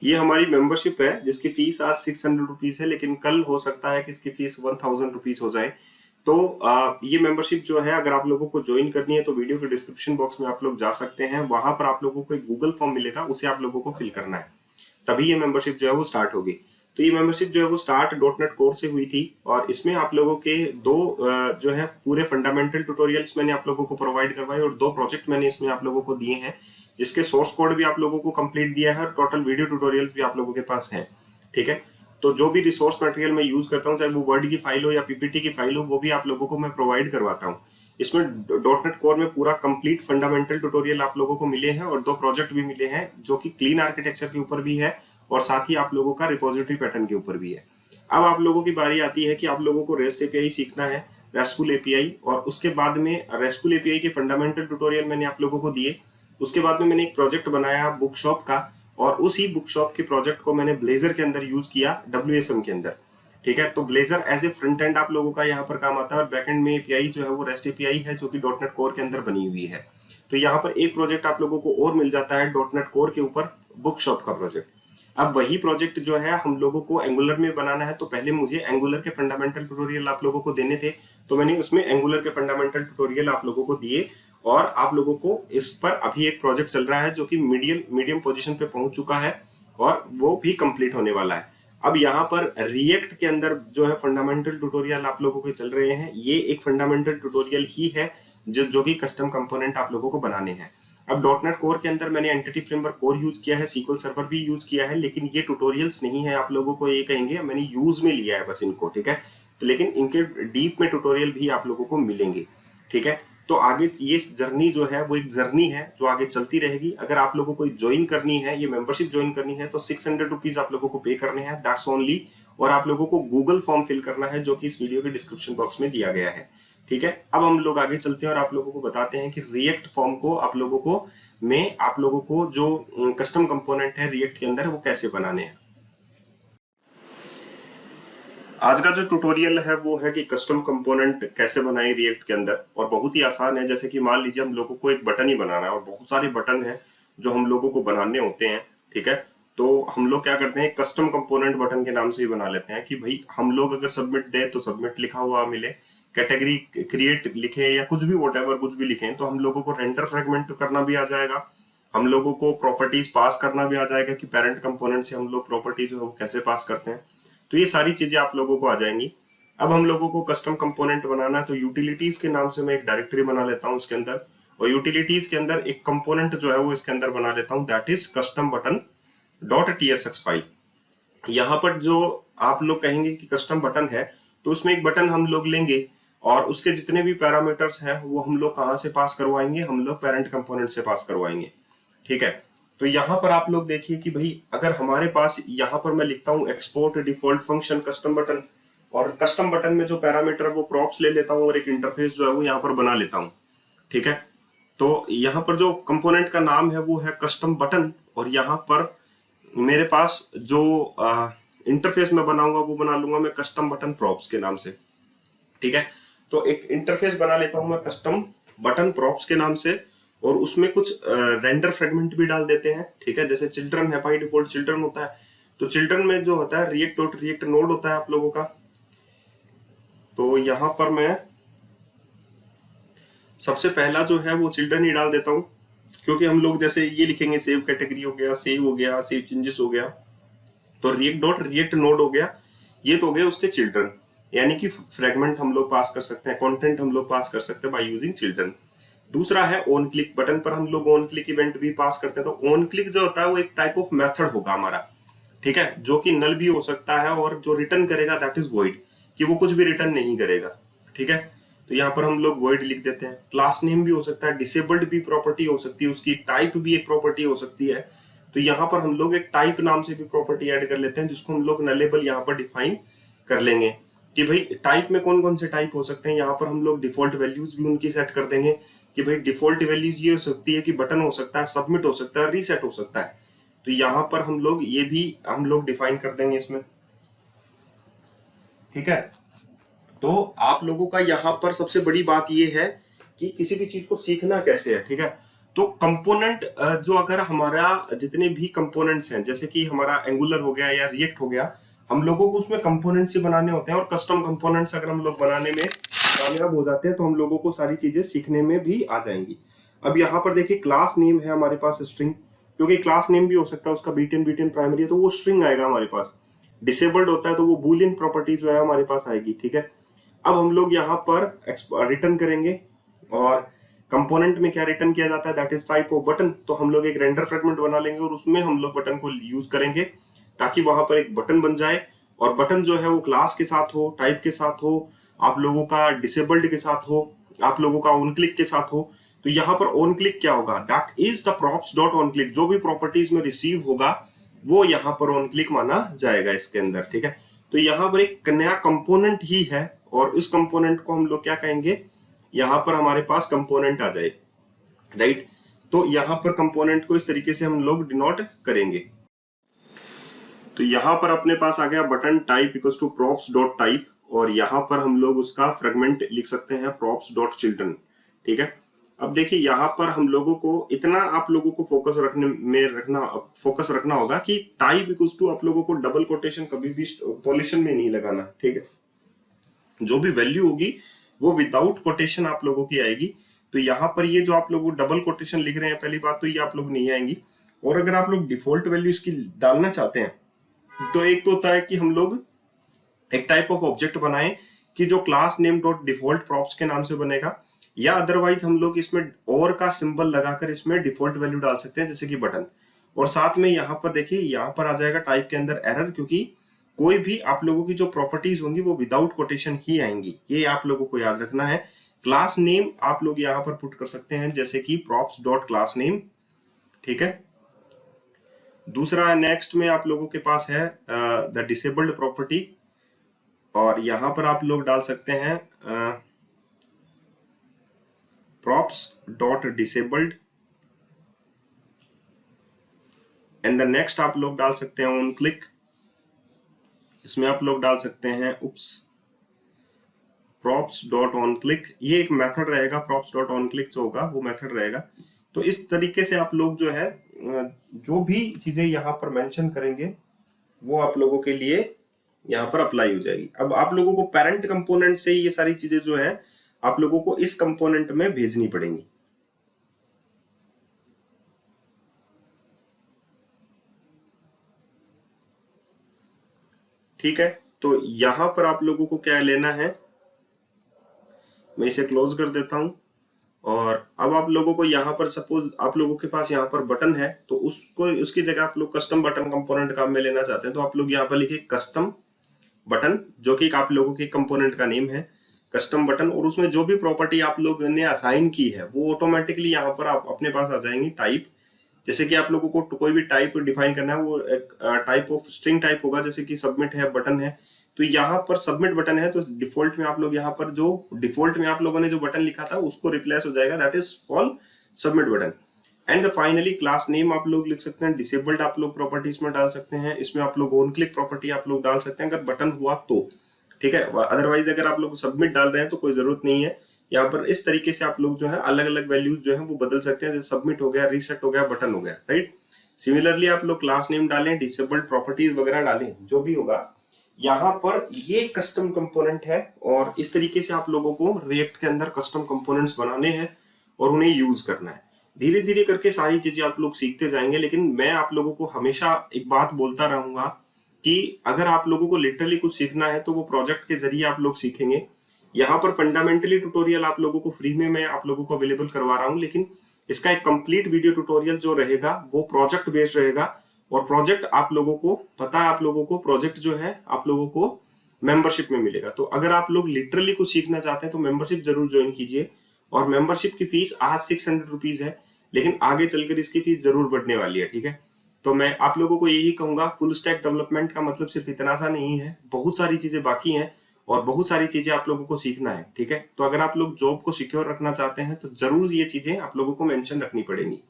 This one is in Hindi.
ये हमारी मेंबरशिप है जिसकी फीस आज 600 रुपीज है, लेकिन कल हो सकता है कि इसकी फीस 1000 रुपीज हो जाए। तो ये मेंबरशिप जो है अगर आप लोगों को ज्वाइन करनी है तो वीडियो के डिस्क्रिप्शन बॉक्स में आप लोग जा सकते हैं, वहां पर आप लोगों को एक गूगल फॉर्म मिलेगा, उसे आप लोगों को फिल करना है, तभी ये मेंबरशिप जो है वो स्टार्ट होगी। तो ये मेंबरशिप जो है वो स्टार्ट डॉटनेट कोर से हुई थी, और इसमें आप लोगों के दो जो है पूरे फंडामेंटल ट्यूटोरियल्स मैंने आप लोगों को प्रोवाइड करवाए, और दो प्रोजेक्ट मैंने इसमें आप लोगों को दिए हैं, जिसके सोर्स कोड भी आप लोगों को कंप्लीट दिया है और टोटल वीडियो ट्यूटोरियल्स भी आप लोगों के पास है। ठीक है, तो जो भी रिसोर्स मटेरियल मैं यूज करता हूँ, चाहे वो वर्ड की फाइल हो या पीपीटी की फाइल हो, वो भी आप लोगों को मैं प्रोवाइड करवाता हूँ। इसमें डॉटनेट कोर में पूरा कंप्लीट फंडामेंटल ट्यूटोरियल आप लोगों को मिले हैं, और दो प्रोजेक्ट भी मिले हैं जो कि क्लीन आर्किटेक्चर के ऊपर भी है, और साथ ही आप लोगों का रिपोजिटरी पैटर्न के ऊपर भी है। अब आप लोगों की बारी आती है कि आप लोगों को रेस्ट एपीआई सीखना है, रेस्टफुल एपीआई, और उसके बाद में रेस्टफुल एपीआई के फंडामेंटल ट्यूटोरियल मैंने आप लोगों को दिए। उसके बाद में मैंने एक प्रोजेक्ट बनाया बुक शॉप का, और उसी बुक शॉप के प्रोजेक्ट को मैंने ब्लेजर के अंदर यूज किया, डब्ल्यूएसएम के अंदर। ठीक है, तो blazer as a front end आप लोगों का यहाँ पर काम आता है, और बैक एंड में एपीआई जो है वो रेस्ट एपीआई है, जो कि डॉटनेट कोर के अंदर बनी हुई है। तो यहाँ पर एक प्रोजेक्ट आप लोगों को और मिल जाता है डॉटनेट कोर के ऊपर, बुक शॉप का प्रोजेक्ट। अब वही प्रोजेक्ट जो है हम लोगों को एंगुलर में बनाना है, तो पहले मुझे एंगुलर के फंडामेंटल ट्यूटोरियल आप लोगों को देने थे, तो मैंने उसमें एंगुलर के फंडामेंटल ट्यूटोरियल आप लोगों को दिए, और आप लोगों को इस पर अभी एक प्रोजेक्ट चल रहा है जो कि मीडियम पोजीशन पे पहुंच चुका है, और वो भी कंप्लीट होने वाला है। अब यहाँ पर रिएक्ट के अंदर जो है फंडामेंटल ट्यूटोरियल आप लोगों के चल रहे हैं, ये एक फंडामेंटल ट्यूटोरियल ही है जो कि कस्टम कंपोनेंट आप लोगों को बनाने हैं। अब डॉटनेट कोर के अंदर मैंने एंटिटी फ्रेमवर्क कोर यूज किया है, सीक्वल सर्वर भी यूज किया है, लेकिन ये ट्यूटोरियल्स नहीं है, आप लोगों को ये कहेंगे मैंने यूज में लिया है बस इनको। ठीक है, तो लेकिन इनके डीप में ट्यूटोरियल भी आप लोगों को मिलेंगे। ठीक है, तो आगे ये जर्नी जो है वो एक जर्नी है जो आगे चलती रहेगी। अगर आप लोगों को ज्वाइन करनी है, ये मेंबरशिप ज्वाइन करनी है, तो 600 रुपीज आप लोगों को पे करने हैं, दैट्स ओनली। और आप लोगों को गूगल फॉर्म फिल करना है, जो कि इस वीडियो के डिस्क्रिप्शन बॉक्स में दिया गया है। ठीक है, अब हम लोग आगे चलते हैं और आप लोगों को बताते हैं कि रिएक्ट फॉर्म को आप लोगों को जो कस्टम कंपोनेंट है रिएक्ट के अंदर वो कैसे बनाने हैं। आज का जो ट्यूटोरियल है वो है कि कस्टम कंपोनेंट कैसे बनाएं रिएक्ट के अंदर, और बहुत ही आसान है। जैसे कि मान लीजिए हम लोगों को एक बटन ही बनाना है, और बहुत सारे बटन हैं जो हम लोगों को बनाने होते हैं। ठीक है, तो हम लोग क्या करते हैं, कस्टम कंपोनेंट बटन के नाम से ही बना लेते हैं कि भाई हम लोग अगर सबमिट दें तो सबमिट लिखा हुआ मिले, कैटेगरी क्रिएट लिखे या कुछ भी वॉटेवर कुछ भी लिखें, तो हम लोगों को रेंडर फ्रेगमेंट करना भी आ जाएगा, हम लोगों को प्रॉपर्टीज पास करना भी आ जाएगा कि पेरेंट कंपोनेंट से हम लोग प्रॉपर्टी जो है वो कैसे पास करते हैं। तो ये सारी चीजें आप लोगों को आ जाएंगी। अब हम लोगों को कस्टम कंपोनेंट बनाना है, तो यूटिलिटीज के नाम से मैं एक डायरेक्टरी बना लेता हूँ उसके अंदर, और यूटिलिटीज के अंदर एक कंपोनेंट जो है वो इसके अंदर बना लेता हूँ, that is custom button dot TSX file. यहाँ पर जो आप लोग कहेंगे कि कस्टम बटन है, तो उसमें एक बटन हम लोग लेंगे, और उसके जितने भी पैरामीटर्स हैं वो हम लोग कहाँ से पास करवाएंगे, हम लोग पेरेंट कंपोनेंट से पास करवाएंगे। ठीक है, तो यहाँ पर आप लोग देखिए कि भाई अगर हमारे पास यहाँ पर मैं लिखता हूँ export default function custom button, और कस्टम बटन में जो पैरामीटर वो प्रॉप्स ले लेता हूँ, और एक इंटरफेस जो है वो यहाँ पर बना लेता हूँ। ठीक है, तो यहाँ पर जो कंपोनेंट का नाम है वो है कस्टम बटन, और यहाँ पर मेरे पास जो इंटरफेस में बनाऊंगा वो बना लूंगा मैं कस्टम बटन प्रॉप्स के नाम से। ठीक है, तो एक इंटरफेस बना लेता हूं मैं कस्टम बटन प्रॉप्स के नाम से, और उसमें कुछ रेंडर फ्रेगमेंट भी डाल देते हैं। ठीक है, जैसे चिल्ड्रन है, बाई डिफॉल्ट चिल्ड्रन होता है, तो चिल्ड्रन में जो होता है रिएक्ट डॉट रिएक्ट नोड होता है आप लोगों का। तो यहां पर मैं सबसे पहला जो है वो चिल्ड्रन ही डाल देता हूं, क्योंकि हम लोग जैसे ये लिखेंगे सेव कैटेगरी हो गया, सेव हो गया, सेव चेंजेस हो गया, तो रिएक्ट डॉट रिएक्ट नोड हो गया, ये तो हो गए उसके चिल्ड्रन, यानी कि फ्रेगमेंट हम लोग पास कर सकते हैं, कंटेंट हम लोग पास कर सकते हैं बाय यूजिंग चिल्ड्रन। दूसरा है ऑन क्लिक बटन पर हम लोग ऑन क्लिक इवेंट भी पास करते हैं। तो ऑन क्लिक जो होता है वो एक टाइप ऑफ मेथड होगा हमारा। ठीक है, जो कि नल भी हो सकता है, और जो रिटर्न करेगा दैट इज वॉइड, कि वो कुछ भी रिटर्न नहीं करेगा। ठीक है, तो यहाँ पर हम लोग वॉइड लिख देते हैं। क्लास नेम भी हो सकता है, डिसेबल्ड भी प्रॉपर्टी हो सकती है, उसकी टाइप भी एक प्रॉपर्टी हो सकती है। तो यहाँ पर हम लोग एक टाइप नाम से भी प्रॉपर्टी ऐड कर लेते हैं, जिसको हम लोग नलेबल यहाँ पर डिफाइन कर लेंगे कि भाई टाइप में कौन कौन से टाइप हो सकते हैं। यहाँ पर हम लोग डिफॉल्ट वैल्यूज भी उनकी सेट कर देंगे कि भाई डिफॉल्ट वैल्यूज ये हो सकती है कि बटन हो सकता है, सबमिट हो सकता है, रीसेट हो सकता है। तो यहाँ पर हम लोग ये भी हम लोग डिफाइन कर देंगे इसमें। ठीक है, तो आप लोगों का यहाँ पर सबसे बड़ी बात ये है कि किसी भी चीज को सीखना कैसे है। ठीक है, तो कंपोनेंट जो अगर हमारा जितने भी कंपोनेंट्स हैं, जैसे कि हमारा एंगुलर हो गया या रिएक्ट हो गया, हम लोगों को उसमें कंपोनेंट्स ही बनाने होते हैं, और कस्टम कंपोनेंट्स अगर हम लोग बनाने में कामयाब हो जाते हैं तो हम लोगों को सारी चीजें सीखने में भी आ जाएंगी। अब यहाँ पर देखिए क्लास नेम है हमारे पास स्ट्रिंग, क्योंकि क्लास नेम भी हो सकता है उसका B10 प्राइमरी है तो वो स्ट्रिंग आएगा हमारे पास। डिसेबल्ड होता है तो वो बूलियन प्रॉपर्टी जो है हमारे पास आएगी, ठीक है। अब हम लोग यहाँ पर रिटर्न करेंगे, और कंपोनेंट में क्या रिटर्न किया जाता है, that is type off button. तो हम लोग एक रेंडर फ्रेगमेंट बना लेंगे और उसमें हम लोग बटन को यूज करेंगे ताकि वहां पर एक बटन बन जाए, और बटन जो है वो क्लास के साथ हो, टाइप के साथ हो, आप लोगों का डिसेबल्ड के साथ हो, आप लोगों का ऑन क्लिक के साथ हो। तो यहाँ पर ऑन क्लिक क्या होगा, that is the props dot on click, जो भी प्रॉपर्टीज में रिसीव होगा वो यहाँ पर ऑन क्लिक माना जाएगा इसके अंदर, ठीक है। तो यहाँ पर एक नया कंपोनेंट ही है, और इस कंपोनेंट को हम लोग क्या कहेंगे, यहाँ पर हमारे पास कंपोनेंट आ जाए, राइट। तो यहाँ पर कंपोनेंट को इस तरीके से हम लोग डिनोट करेंगे। तो यहाँ पर अपने पास आ गया button type equals to props dot type, और यहाँ पर हम लोग उसका फ्रेगमेंट लिख सकते हैं प्रॉप्स डॉट चिल्ड्रन, ठीक है। अब देखिए यहाँ पर हम लोगों को इतना आप लोगों को फोकस रखना होगा कि टाइप इक्वल्स टू आप लोगों को डबल कोटेशन कभी भी पॉलिशन में नहीं लगाना, ठीक है। जो भी वैल्यू होगी वो विदाउट कोटेशन आप लोगों की आएगी। तो यहाँ पर ये जो आप लोग डबल कोटेशन लिख रहे हैं, पहली बात तो ये आप लोग नहीं आएंगी। और अगर आप लोग डिफॉल्ट वैल्यू इसकी डालना चाहते हैं तो एक तो होता है कि हम लोग एक टाइप ऑफ ऑब्जेक्ट बनाएं कि जो class name dot default props के नाम से बनेगा, या अदरवाइज हम लोग इसमें और का सिंबल लगाकर इसमें डिफॉल्ट वैल्यू डाल सकते हैं, जैसे कि बटन। और साथ में यहाँ पर देखिए यहाँ पर आ जाएगा टाइप के अंदर एरर, क्योंकि कोई भी आप लोगों की जो प्रॉपर्टीज होंगी वो विदाउट कोटेशन ही आएंगी, ये आप लोगों को याद रखना है। क्लास नेम आप लोग यहाँ पर पुट कर सकते हैं जैसे कि प्रॉप्स डॉट क्लास नेम, ठीक है। दूसरा नेक्स्ट में आप लोगों के पास है द डिसेबल्ड प्रॉपर्टी, और यहां पर आप लोग डाल सकते हैं props dot disabled, and the next आप लोग डाल सकते हैं ऑन क्लिक। इसमें आप लोग डाल सकते हैं props डॉट ऑन क्लिक, ये एक मेथड रहेगा, props डॉट ऑन क्लिक जो होगा वो मेथड रहेगा। तो इस तरीके से आप लोग जो है जो भी चीजें यहाँ पर मेंशन करेंगे वो आप लोगों के लिए यहाँ पर अप्लाई हो जाएगी। अब आप लोगों को पेरेंट कंपोनेंट से ये सारी चीजें जो है आप लोगों को इस कंपोनेंट में भेजनी पड़ेंगी, ठीक है। तो यहां पर आप लोगों को क्या लेना है, मैं इसे क्लोज कर देता हूं। और अब आप लोगों को यहाँ पर सपोज आप लोगों के पास यहाँ पर बटन है, तो उसको उसकी जगह आप लोग कस्टम बटन कंपोनेंट काम में लेना चाहते हैं, तो आप लोग यहाँ पर लिखिए कस्टम बटन, जो कि आप लोगों के कंपोनेंट का नेम है कस्टम बटन, और उसमें जो भी प्रॉपर्टी आप लोगों ने असाइन की है वो ऑटोमेटिकली यहाँ पर आप अपने पास आ जाएंगी। टाइप, जैसे कि आप लोगों को कोई भी टाइप डिफाइन करना है, वो एक टाइप ऑफ स्ट्रिंग टाइप होगा, जैसे कि सबमिट है, बटन है। तो यहाँ पर सबमिट बटन है, तो डिफॉल्ट में आप लोग यहाँ पर जो डिफॉल्ट में आप लोगों ने जो बटन लिखा था उसको रिप्लेस हो जाएगा, that is called submit button. And finally class name आप लोग लिख सकते हैं, डिसेबल्ड आप लोग प्रॉपर्टीज में डाल सकते हैं, इसमें आप लोग ऑन क्लिक प्रॉपर्टी आप लोग डाल सकते हैं अगर बटन हुआ तो, ठीक है। अदरवाइज अगर आप लोग सबमिट डाल रहे हैं तो कोई जरूरत नहीं है। यहाँ पर इस तरीके से आप लोग जो है अलग अलग वैल्यूज जो है वो बदल सकते हैं, जैसे सबमिट हो गया, रीसेट हो गया, बटन हो गया, राइट। सिमिलरली आप लोग क्लास नेम डालें, डिसेबल्ड प्रॉपर्टीज वगैरह डालें, जो भी होगा। यहाँ पर ये कस्टम कंपोनेंट है, और इस तरीके से आप लोगों को रिएक्ट के अंदर कस्टम कंपोनेंट्स बनाने हैं और उन्हें यूज करना है। धीरे धीरे करके सारी चीजें आप लोग सीखते जाएंगे, लेकिन मैं आप लोगों को हमेशा एक बात बोलता रहूंगा कि अगर आप लोगों को लिटरली कुछ सीखना है तो वो प्रोजेक्ट के जरिए आप लोग सीखेंगे। यहाँ पर फंडामेंटली ट्यूटोरियल आप लोगों को फ्री में मैं आप लोगों को अवेलेबल करवा रहा हूँ, लेकिन इसका एक कंप्लीट वीडियो ट्यूटोरियल जो रहेगा वो प्रोजेक्ट बेस्ड रहेगा। और प्रोजेक्ट आप लोगों को पता है, आप लोगों को प्रोजेक्ट जो है आप लोगों को मेंबरशिप में मिलेगा। तो अगर आप लोग लिटरली कुछ सीखना चाहते हैं तो मेंबरशिप जरूर ज्वाइन कीजिए। और मेंबरशिप की फीस आज 600 रुपीज है, लेकिन आगे चलकर इसकी फीस जरूर बढ़ने वाली है, ठीक है। तो मैं आप लोगों को यही कहूंगा, फुल स्टैक डेवलपमेंट का मतलब सिर्फ इतना सा नहीं है, बहुत सारी चीजें बाकी हैं और बहुत सारी चीजें आप लोगों को सीखना है, ठीक है। तो अगर आप लोग जॉब को सिक्योर रखना चाहते हैं तो जरूर ये चीजें आप लोगों को मेंशन रखनी पड़ेंगी।